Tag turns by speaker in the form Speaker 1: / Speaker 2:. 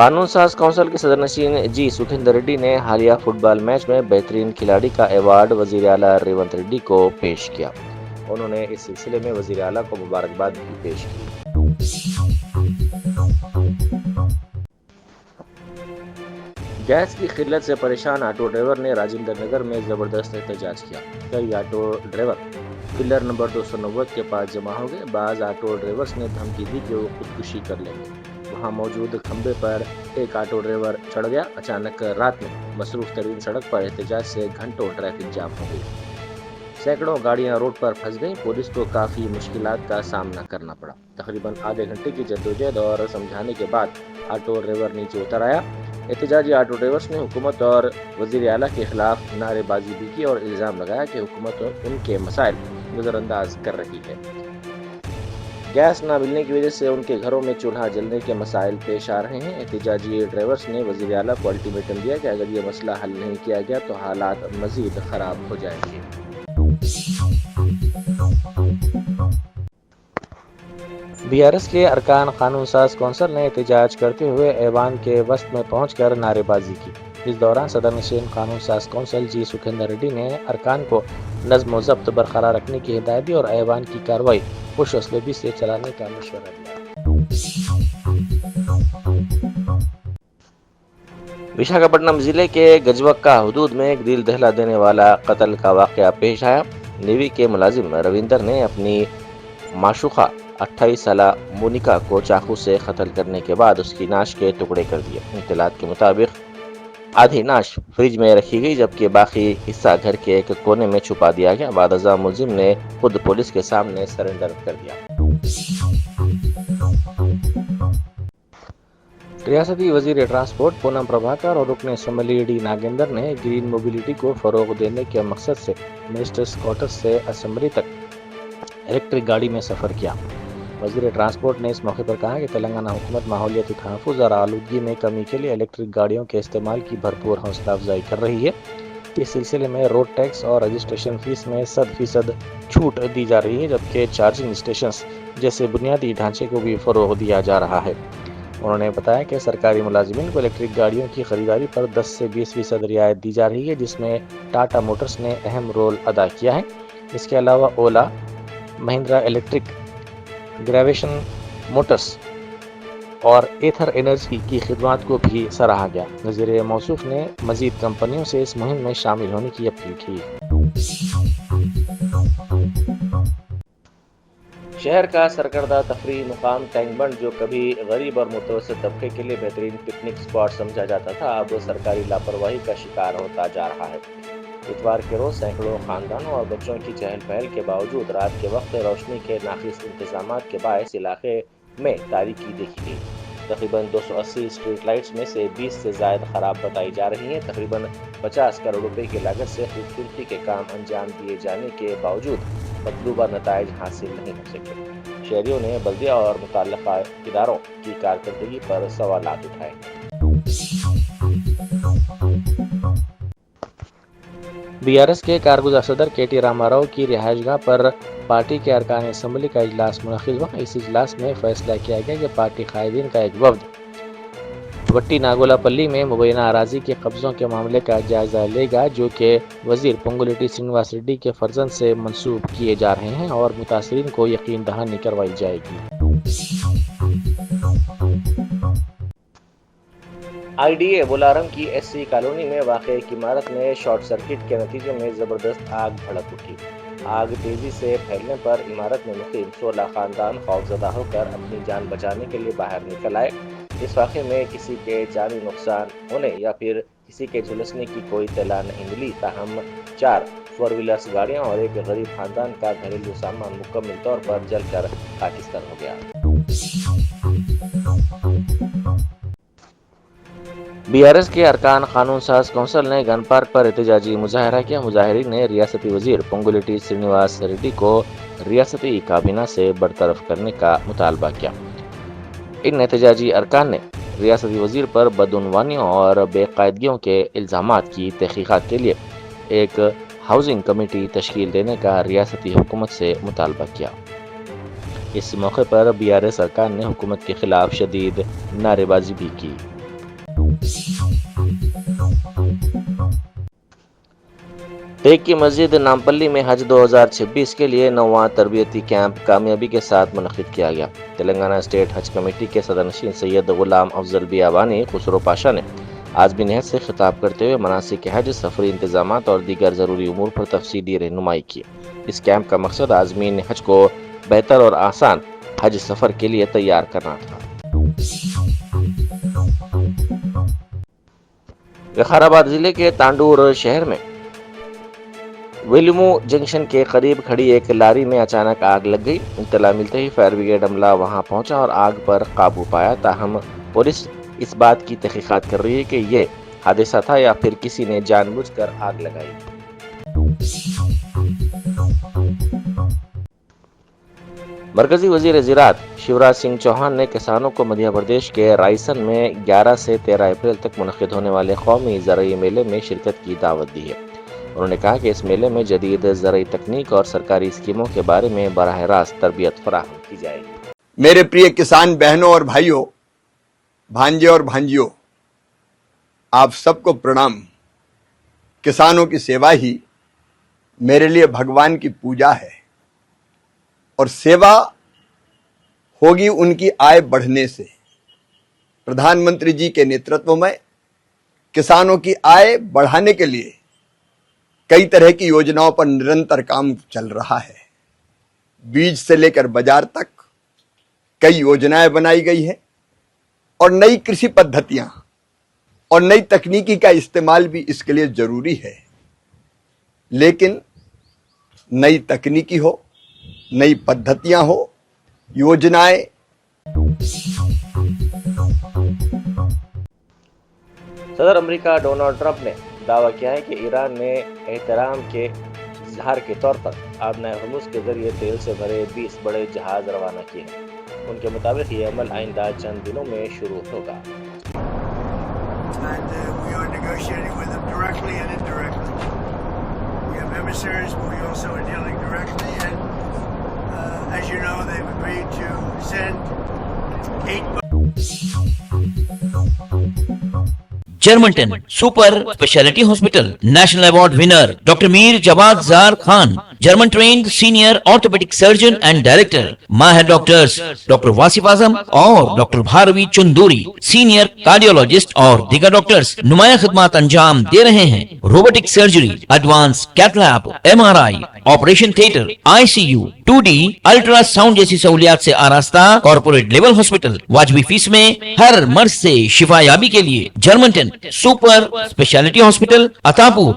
Speaker 1: قانون ساز کونسل کے صدر نشین جی سکھیندر ریڈی نے حالیہ فٹ بال میچ میں بہترین کھلاڑی کا ایوارڈ وزیر اعلیٰ ریونت ریڈی کو پیش کیا۔ انہوں نے اس سلسلے میں وزیر اعلیٰ کو مبارکباد بھی پیش کی۔ گیس کی قلت سے پریشان آٹو ڈرائیور نے راجندر نگر میں زبردست احتجاج کیا۔ کئی آٹو ڈرائیور پلر نمبر 290 کے پاس جمع ہو گئے۔ بعض آٹو ڈرائیورز نے دھمکی دی کہ وہ خودکشی کر لیں گے۔ وہاں موجود کھمبے پر ایک آٹو ڈرائیور چڑھ گیا۔ اچانک رات میں مصروف ترین سڑک پر احتجاج سے گھنٹوں ٹریفک جام ہو گئی۔ سینکڑوں گاڑیاں روڈ پر پھنس گئیں۔ پولیس کو کافی مشکلات کا سامنا کرنا پڑا۔ تقریباً آدھے گھنٹے کی جدوجہد اور سمجھانے کے بعد آٹو ڈرائیور نیچے اتر آیا۔ احتجاجی آٹو ڈرائیورز نے حکومت اور وزیر اعلیٰ کے خلاف نعرے بازی بھی کی اور الزام لگایا کہ حکومت ان کے مسائل نظر انداز کر رہی ہے۔ گیس نہ ملنے کی وجہ سے ان کے گھروں میں چولہا جلنے کے مسائل پیش آ رہے ہیں۔ احتجاجی ڈرائیورز نے وزیر اعلیٰ کو الٹیمیٹم دیا کہ اگر یہ مسئلہ حل نہیں کیا گیا تو حالات مزید خراب ہو جائیں گے۔ بی آر ایس کے ارکان قانون ساز کونسل نے احتجاج کرتے ہوئے ایوان کے وسط میں پہنچ کر نعرے بازی کی۔ اس دوران صدر نشین قانون ساز کونسل جی سکھیندر ریڈی نے ارکان کو نظم و ضبط برقرار رکھنے کی ہدایت دی اور ایوان کی کارروائی خوش اسلوبی سے چلانے کا مشورہ دیا۔ وشاکھاپٹنم ضلع کے گجوکا حدود میں ایک دل دہلا دینے والا قتل کا واقعہ پیش آیا۔ نیوی کے ملازم رویندر نے اپنی معشوقہ 28 سالہ مونیکا کو چاقو سے قتل کرنے کے بعد اس کی ناش کے ٹکڑے کر دیے۔ اطلاعات کے مطابق آدھی ناش فریج میں رکھی گئی جبکہ باقی حصہ گھر کے ایک کونے میں چھپا دیا گیا۔ بعد ازاں ملزم نے خود پولیس کے سامنے سرنڈر کر دیا۔ ریاستی وزیر ٹرانسپورٹ پونم پربھاکر اور رکن اسمبلی ڈی ناگیندر نے گرین موبلٹی کو فروغ دینے کے مقصد سے منسٹرز کوارٹرز سے اسمبلی تک الیکٹرک گاڑی میں سفر کیا۔ وزیر ٹرانسپورٹ نے اس موقع پر کہا کہ تلنگانہ حکومت ماحولیاتی تحفظ اور آلودگی میں کمی کے لیے الیکٹرک گاڑیوں کے استعمال کی بھرپور حوصلہ افزائی کر رہی ہے۔ اس سلسلے میں روڈ ٹیکس اور رجسٹریشن فیس میں 100% چھوٹ دی جا رہی ہے جبکہ چارجنگ اسٹیشنز جیسے بنیادی ڈھانچے کو بھی فروغ دیا جا رہا ہے۔ انہوں نے بتایا کہ سرکاری ملازمین کو الیکٹرک گاڑیوں کی خریداری پر 10 سے 20% رعایت دی جا رہی ہے جس میں ٹاٹا موٹرز نے اہم رول ادا کیا ہے۔ اس کے علاوہ اولا، مہندرا الیکٹرک، گریویشن موٹرز اور ایتھر انرجی کی خدمات کو بھی سراہا گیا۔ وزیر موصوف نے مزید کمپنیوں سے اس مہم میں شامل ہونے کی اپیل کی۔ شہر کا سرکردہ تفریحی مقام ٹینک بنڈ جو کبھی غریب اور متوسط طبقے کے لیے بہترین پکنک اسپاٹ سمجھا جاتا تھا اب سرکاری لاپرواہی کا شکار ہوتا جا رہا ہے۔ اتوار کے روز سینکڑوں خاندانوں اور بچوں کی چہل پہل کے باوجود رات کے وقت روشنی کے ناقص انتظامات کے باعث علاقے میں تاریکی دیکھی گئی۔ تقریباً 280 اسٹریٹ لائٹس میں سے 20 سے زائد خراب بتائی جا رہی ہیں۔ تقریباً 50 کروڑ روپے کی لاگت سے خوبصورتی کے کام انجام دیے جانے کے باوجود مطلوبہ نتائج حاصل نہیں ہو سکے۔ شہریوں نے بلدیہ اور متعلقہ اداروں کی کارکردگی پر سوالات اٹھائے۔ بی آر ایس کے کارگزار صدر کے ٹی راما راؤ کی رہائش گاہ پر پارٹی کے ارکان اسمبلی کا اجلاس منعقد ہوا۔ اس اجلاس میں فیصلہ کیا گیا کہ پارٹی قائدین کا ایک وفد وٹی ناگولا پلی میں مبینہ اراضی کے قبضوں کے معاملے کا جائزہ لے گا جو کہ وزیر پونگولیٹی سرینواس ریڈی کے فرزند سے منسوب کیے جا رہے ہیں اور متاثرین کو یقین دہانی کروائی جائے گی۔ آئی ڈی اے بولارم کی ایس سی کالونی میں واقع ایک عمارت میں شارٹ سرکٹ کے نتیجے میں زبردست آگ بھڑک اٹھی۔ آگ تیزی سے پھیلنے پر عمارت میں مقیم 16 خاندان خوفزدہ ہو کر اپنی جان بچانے کے لیے باہر نکل آئے۔ اس واقعے میں کسی کے جانی نقصان ہونے یا پھر کسی کے جھلسنے کی کوئی اطلاع نہیں ملی، تاہم 4 4 ویلرز گاڑیاں اور ایک غریب خاندان کا گھریلو سامان مکمل طور پر جل کر خاکستر ہو گیا۔ بی آر ایس کے ارکان قانون ساز کونسل نے گن پارک پر احتجاجی مظاہرہ کیا۔ مظاہرین نے ریاستی وزیر پونگولیٹی سرینواس ریڈی کو ریاستی کابینہ سے برطرف کرنے کا مطالبہ کیا۔ ان احتجاجی ارکان نے ریاستی وزیر پر بدعنوانیوں اور بے قاعدگیوں کے الزامات کی تحقیقات کے لیے ایک ہاؤسنگ کمیٹی تشکیل دینے کا ریاستی حکومت سے مطالبہ کیا۔ اس موقع پر بی آر ایس ارکان نے حکومت کے خلاف شدید نعرے بازی بھی کی۔ ٹیک کی مسجد نامپلی میں حج 2026 کے لیے 9واں تربیتی کیمپ کامیابی کے ساتھ منعقد کیا گیا۔ تلنگانہ اسٹیٹ حج کمیٹی کے صدر نشین سید غلام افضل بیابانی خسرو پاشا نے عازمین حج سے خطاب کرتے ہوئے مناسک حج، سفری انتظامات اور دیگر ضروری امور پر تفصیلی رہنمائی کی۔ اس کیمپ کا مقصد عازمین حج کو بہتر اور آسان حج سفر کے لیے تیار کرنا تھا۔ وقار آباد ضلع کے تانڈور شہر میں ویلمو جنکشن کے قریب کھڑی ایک لاری میں اچانک آگ لگ گئی۔ اطلاع ملتے ہی فائر بریگیڈ عملہ وہاں پہنچا اور آگ پر قابو پایا، تاہم پولیس اس بات کی تحقیقات کر رہی ہے کہ یہ حادثہ تھا یا پھر کسی نے جان بوجھ کر آگ لگائی۔ مرکزی وزیر زراعت شیوراج سنگھ چوہان نے کسانوں کو مدھیہ پردیش کے رائسن میں 11 سے 13 اپریل تک منعقد ہونے والے قومی زرعی میلے میں شرکت کی دعوت دی ہے۔ انہوں نے کہا کہ اس میلے میں جدید زرعی تکنیک اور سرکاری اسکیموں کے بارے میں براہ راست تربیت فراہم کی جائے گی۔
Speaker 2: میرے پریے کسان بہنوں اور بھائیوں، بھانجے اور بھانجیوں، آپ سب کو پرنام۔ کسانوں کی سیوا ہی میرے لیے بھگوان کی پوجا ہے، اور سیوا ہوگی ان کی آئے بڑھنے سے۔ پردھان منتری جی کے نیترتو میں کسانوں کی آئے بڑھانے کے لیے کئی طرح کی یوجناؤں پر نرنتر کام چل رہا ہے۔ بیج سے لے کر بازار تک کئی یوجنائیں بنائی گئی ہیں، اور نئی کرشی پدھتیاں اور نئی تکنیکی کا استعمال بھی اس کے لیے ضروری ہے۔ لیکن نئی تکنیکی ہو، نئی پدھتیاں ہو، یوجنائیں۔
Speaker 1: صدر امریکہ ڈونلڈ ٹرمپ نے دعویٰ کیا ہے کہ ایران نے احترام کے اظہار کے طور پر آبنائے ہرمز کے ذریعے تیل سے بھرے 20 بڑے جہاز روانہ کیے ہیں۔ ان کے مطابق یہ عمل آئندہ چند دنوں میں شروع ہوگا۔
Speaker 3: جرمنٹن super speciality hospital national award winner doctor Mir Jawad Zar Khan, German trained senior orthopaedic surgeon and director, ماہر ڈاکٹرز ڈاکٹر واصف اعظم اور doctor Bharavi Chanduri, senior cardiologist اور دیگر ڈاکٹرز نمایاں خدمات انجام دے رہے ہیں۔ Robotic surgery, advance cath lab, MRI، operation theatre, ICU، 2D ultrasound جیسی سہولیات سے آراستہ کارپوریٹ لیول ہاسپٹل، واجبی فیس میں ہر مرض سے شفا یابی کے لیے جرمنٹن سپر اسپیشلٹی ہاسپٹل، عطاپور،